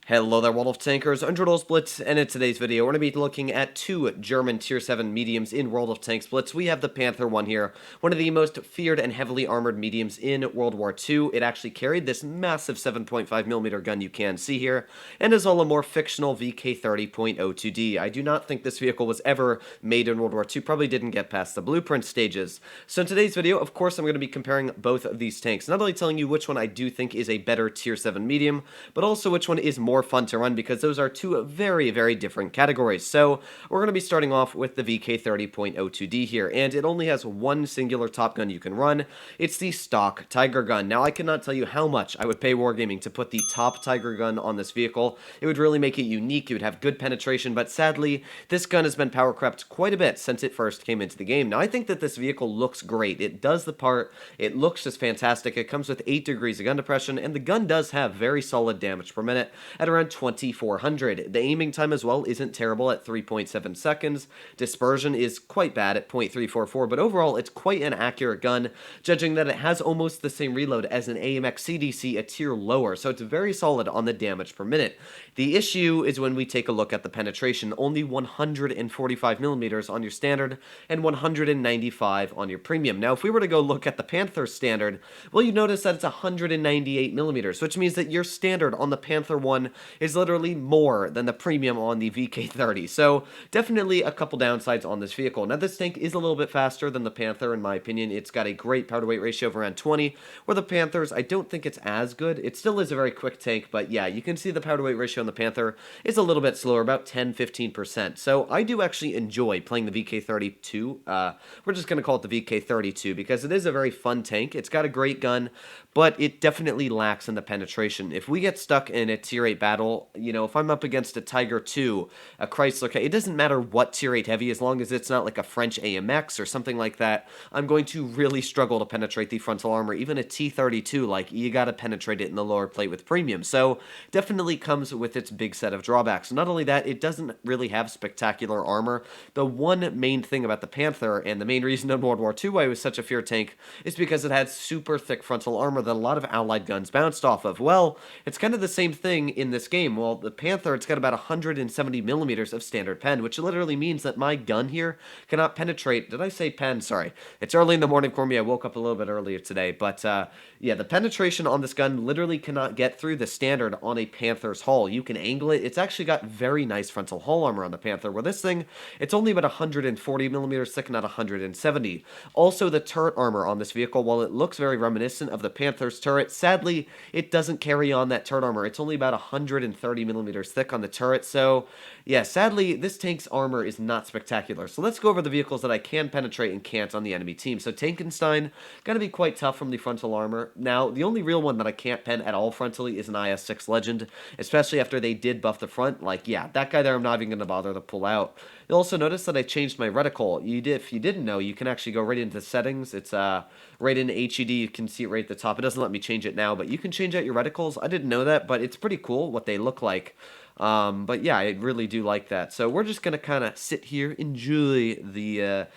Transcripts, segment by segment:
Hello there, World of Tankers, I'm Blitz, and in today's video, we're going to be looking at two German Tier 7 mediums in World of Tanks Blitz. We have the Panther one here, one of the most feared and heavily armored mediums in World War II. It actually carried this massive 7.5mm gun you can see here, and is all a more fictional VK30.02D. I do not think this vehicle was ever made in World War II, probably didn't get past the blueprint stages. So in today's video, of course, I'm going to be comparing both of these tanks, not only telling you which one I do think is a better Tier 7 medium, but also which one is more fun to run, because those are two very, very different categories. So we're going to be starting off with the VK30.02D here, and it only has one singular top gun you can run. It's the stock Tiger gun. Now, I cannot tell you how much I would pay Wargaming to put the top Tiger gun on this vehicle. It would really make it unique. It would have good penetration, but sadly, this gun has been power crept quite a bit since it first came into the game. Now, I think that this vehicle looks great. It does the part. It looks just fantastic. It comes with 8 degrees of gun depression, and the gun does have very solid damage per minute at around 2400. The aiming time as well isn't terrible at 3.7 seconds. Dispersion is quite bad at 0.344, but overall it's quite an accurate gun, judging that it has almost the same reload as an AMX CDC a tier lower, so it's very solid on the damage per minute. The issue is when we take a look at the penetration, only 145mm on your standard and 195 on your premium. Now, if we were to go look at the Panther standard, well, you notice that it's 198mm, which means that your standard on the Panther one is literally more than the premium on the VK30. So definitely a couple downsides on this vehicle. Now, this tank is a little bit faster than the Panther, in my opinion. It's got a great power to weight ratio of around 20, where the Panthers, I don't think it's as good. It still is a very quick tank, but yeah, you can see the power to weight ratio on the Panther is a little bit slower, about 10-15%. So I do actually enjoy playing the VK32. We're just going to call it the VK32 because it is a very fun tank. It's got a great gun, but it definitely lacks in the penetration. If we get stuck in a tier 8 battle, you know, if I'm up against a Tiger 2, a Chrysler, it doesn't matter what tier 8 heavy, as long as it's not like a French AMX or something like that, I'm going to really struggle to penetrate the frontal armor. Even a T32, like, you gotta penetrate it in the lower plate with premium. So definitely comes with its big set of drawbacks. Not only that, it doesn't really have spectacular armor. The one main thing about the Panther, and the main reason in World War II why it was such a feared tank, is because it had super thick frontal armor that a lot of allied guns bounced off of. Well, it's kind of the same thing in this game. Well, the Panther, it's got about 170mm of standard pen, which literally means that my gun here cannot penetrate. Did I say pen? Sorry. It's early in the morning for me. I woke up a little bit earlier today. But, yeah, the penetration on this gun literally cannot get through the standard on a Panther's hull. You can angle it. It's actually got very nice frontal hull armor on the Panther, where this thing, it's only about 140mm thick, not 170. Also, the turret armor on this vehicle, while it looks very reminiscent of the Panther's turret, sadly, it doesn't carry on that turret armor. It's only about 130mm thick on the turret, so yeah, sadly, this tank's armor is not spectacular. So let's go over the vehicles that I can penetrate and can't on the enemy team. So Tankenstein, gonna be quite tough from the frontal armor. Now, the only real one that I can't pen at all frontally is an IS-6 Legend, especially after they did buff the front. Like, yeah, that guy there I'm not even gonna bother to pull out. You'll also notice that I changed my reticle. If you didn't know, you can actually go right into settings. It's right in HUD. You can see it right at the top. It doesn't let me change it now, but you can change out your reticles. I didn't know that, but it's pretty cool what they look like. But yeah, I really do like that. So we're just gonna kind of sit here, enjoy the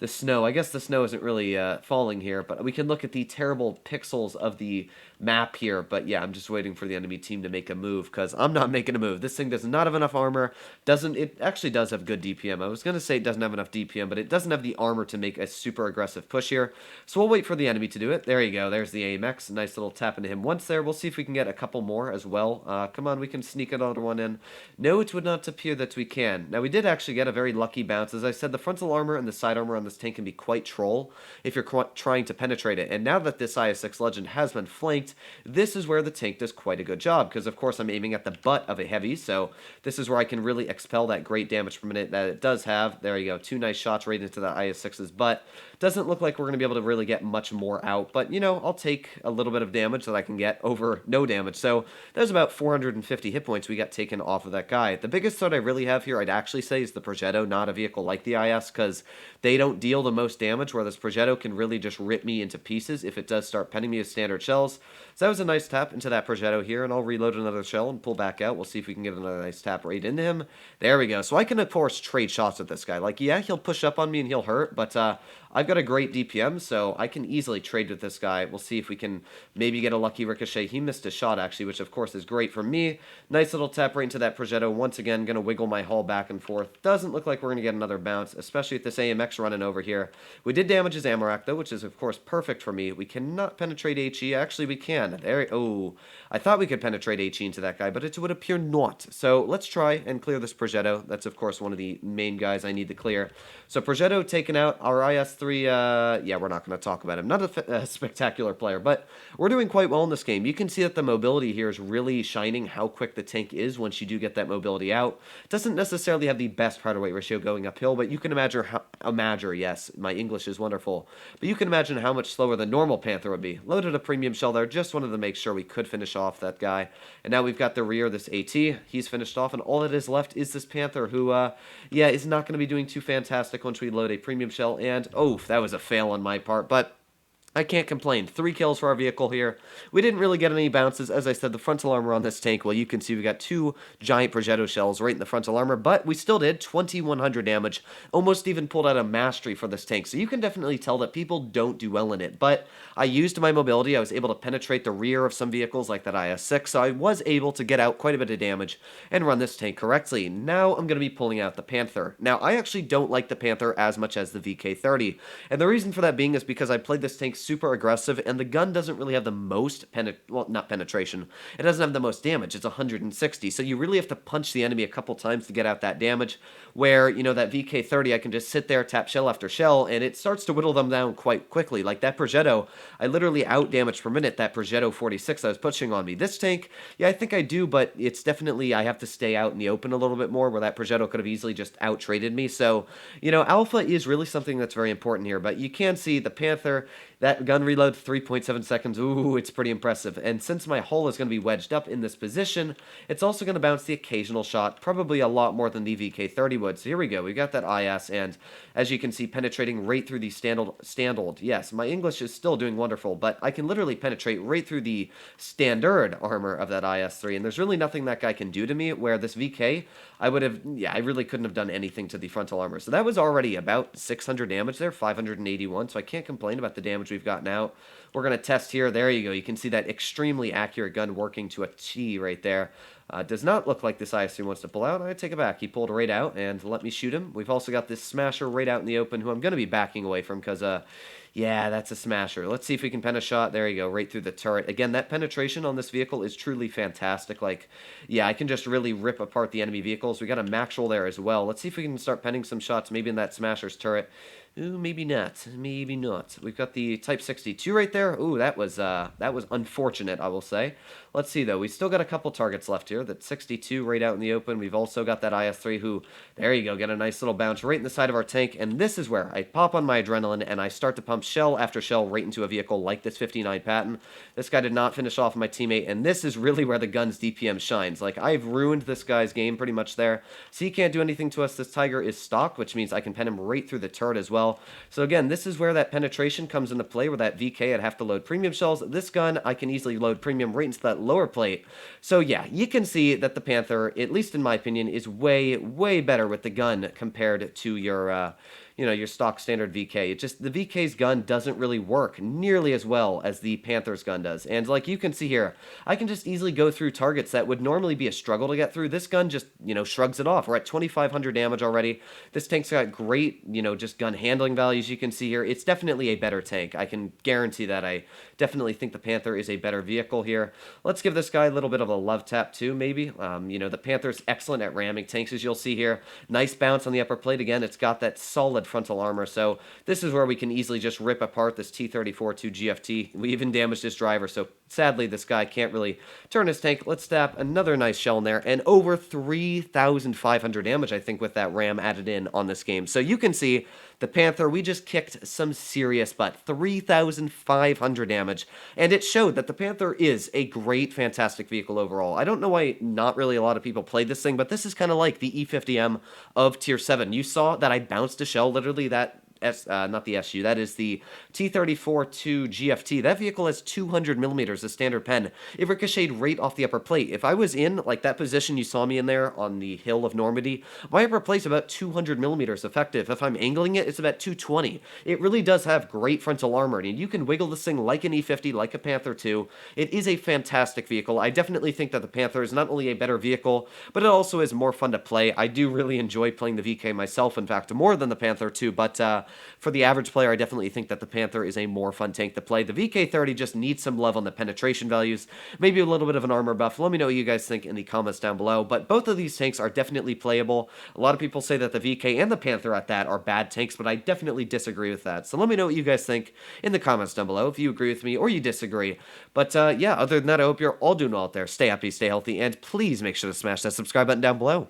snow. I guess the snow isn't really falling here, but we can look at the terrible pixels of the map here. But yeah, I'm just waiting for the enemy team to make a move, because I'm not making a move. This thing does not have enough armor. It actually does have good DPM. I was going to say it doesn't have enough DPM, but it doesn't have the armor to make a super aggressive push here. So we'll wait for the enemy to do it. There you go. There's the AMX. Nice little tap into him once there. We'll see if we can get a couple more as well. Come on, we can sneak another one in. No, it would not appear that we can. Now, we did actually get a very lucky bounce. As I said, the frontal armor and the side armor on this tank can be quite troll if you're trying to penetrate it. And now that this IS-6 Legend has been flanked, this is where the tank does quite a good job, because of course I'm aiming at the butt of a heavy, so this is where I can really expel that great damage per minute that it does have. There you go, 2 nice shots right into the IS-6's butt. Doesn't look like we're going to be able to really get much more out, but, you know, I'll take a little bit of damage that I can get over no damage. So there's about 450 hit points we got taken off of that guy. The biggest threat I really have here, I'd actually say, is the Progetto, not a vehicle like the IS, because they don't don't deal the most damage, where this Progetto can really just rip me into pieces if it does start penning me with standard shells. So that was a nice tap into that Progetto here, and I'll reload another shell and pull back out. We'll see if we can get another nice tap right into him. There we go. So I can, of course, trade shots with this guy. Like, yeah, he'll push up on me and he'll hurt, but I've got a great DPM, so I can easily trade with this guy. We'll see if we can maybe get a lucky ricochet. He missed a shot, actually, which, of course, is great for me. Nice little tap right into that Progetto. Once again, going to wiggle my hull back and forth. Doesn't look like we're going to get another bounce, especially with this AMX running over here. We did damage his Amarak, though, which is, of course, perfect for me. We cannot penetrate HE. Actually, we can. There. Oh, I thought we could penetrate HE into that guy, but it would appear not. So let's try and clear this Progetto. That's, of course, one of the main guys I need to clear. So Progetto taken out. Our IS-3, yeah, we're not going to talk about him. Not a spectacular player, but we're doing quite well in this game. You can see that the mobility here is really shining how quick the tank is once you do get that mobility out. It doesn't necessarily have the best power-to-weight ratio going uphill, but you can imagine yes, my English is wonderful, but you can imagine how much slower the normal Panther would be. Loaded a premium shell there, just wanted to make sure we could finish off that guy. And now we've got the rear, this AT. He's finished off, and all that is left is this Panther, who, yeah, is not going to be doing too fantastic once we load a premium shell. And, oh, that was a fail on my part, but I can't complain. 3 kills for our vehicle here. We didn't really get any bounces. As I said, the frontal armor on this tank, well, you can see we got 2 giant Progetto shells right in the frontal armor, but we still did 2,100 damage. Almost even pulled out a mastery for this tank, so you can definitely tell that people don't do well in it. But I used my mobility. I was able to penetrate the rear of some vehicles like that IS-6, so I was able to get out quite a bit of damage and run this tank correctly. Now I'm going to be pulling out the Panther. Now, I actually don't like the Panther as much as the VK30, and the reason for that being is because I played this tank super aggressive, and the gun doesn't really have the most not penetration. It doesn't have the most damage. It's 160, so you really have to punch the enemy a couple times to get out that damage, where, you know, that VK30, I can just sit there, tap shell after shell, and it starts to whittle them down quite quickly. Like that Progetto, I literally out damage per minute that Progetto 46 I was pushing on me. This tank, yeah, I think I do, but it's definitely, I have to stay out in the open a little bit more, where that Progetto could have easily just out-traded me. So, you know, alpha is really something that's very important here, but you can see the Panther, that gun reload, 3.7 seconds, ooh, it's pretty impressive. And since my hull is going to be wedged up in this position, it's also going to bounce the occasional shot, probably a lot more than the VK30 would. So here we go, we got that IS, and as you can see, penetrating right through the standard. Yes, my English is still doing wonderful, but I can literally penetrate right through the standard armor of that IS-3, and there's really nothing that guy can do to me, where this VK, I would have, yeah, I really couldn't have done anything to the frontal armor. So that was already about 600 damage there, 581, so I can't complain about the damage we've gotten out. We're going to test here. There you go. You can see that extremely accurate gun working to a T right there. Does not look like this IS-3 wants to pull out. I take it back. He pulled right out and let me shoot him. We've also got this Smasher right out in the open, who I'm going to be backing away from because, yeah, that's a Smasher. Let's see if we can pen a shot. There you go, right through the turret. Again, that penetration on this vehicle is truly fantastic. Like, yeah, I can just really rip apart the enemy vehicles. We got a Maxwell there as well. Let's see if we can start penning some shots, maybe in that Smasher's turret. Ooh, maybe not. Maybe not. We've got the Type 62 right there. Ooh, that was unfortunate, I will say. Let's see, though. We still got a couple targets left here. That 62 right out in the open. We've also got that IS-3 who, there you go, get a nice little bounce right in the side of our tank. And this is where I pop on my adrenaline and I start to pump shell after shell right into a vehicle like this 59 Patton. This guy did not finish off my teammate, and this is really where the gun's DPM shines. Like, I've ruined this guy's game pretty much there. So he can't do anything to us. This Tiger is stocked, which means I can pen him right through the turret as well. So again, this is where that penetration comes into play, where that VK, I'd have to load premium shells. This gun, I can easily load premium right into that lower plate. So yeah, you can see that the Panther, at least in my opinion, is way, way better with the gun compared to your, you know, your stock standard VK. It just, the VK's gun doesn't really work nearly as well as the Panther's gun does. And like you can see here, I can just easily go through targets that would normally be a struggle to get through. This gun just, you know, shrugs it off. We're at 2,500 damage already. This tank's got great, you know, just gun handling values. You can see here, it's definitely a better tank. I can guarantee that. I definitely think the Panther is a better vehicle here. Let's give this guy a little bit of a love tap too, maybe. You know, the Panther's excellent at ramming tanks, as you'll see here. Nice bounce on the upper plate. Again, it's got that solid frontal armor, so this is where we can easily just rip apart this T-34-2 GFT. We even damaged his driver, so sadly this guy can't really turn his tank. Let's tap another nice shell in there, and over 3,500 damage, I think, with that ram added in on this game. So you can see the Panther, we just kicked some serious butt. 3,500 damage, and it showed that the Panther is a great, fantastic vehicle overall. I don't know why not really a lot of people played this thing, but this is kind of like the E50M of Tier 7. You saw that I bounced a shell literally that not the SU, that is the T-34-2 GFT. That vehicle has 200 millimeters of standard pen. It ricocheted right off the upper plate. If I was in, like, that position you saw me in there on the hill of Normandy, my upper plate's about 200 millimeters effective. If I'm angling it, it's about 220. It really does have great frontal armor, and you can wiggle this thing like an E50, like a Panther 2. It is a fantastic vehicle. I definitely think that the Panther is not only a better vehicle, but it also is more fun to play. I do really enjoy playing the VK myself, in fact, more than the Panther 2, but for the average player, I definitely think that the Panther is a more fun tank to play. The VK30 just needs some love on the penetration values, maybe a little bit of an armor buff. Let me know what you guys think in the comments down below, but both of these tanks are definitely playable. A lot of people say that the VK and the Panther at that are bad tanks, but I definitely disagree with that. So let me know what you guys think in the comments down below, if you agree with me or you disagree. But yeah, other than that, I hope you're all doing well out there. Stay happy, stay healthy, and please make sure to smash that subscribe button down below.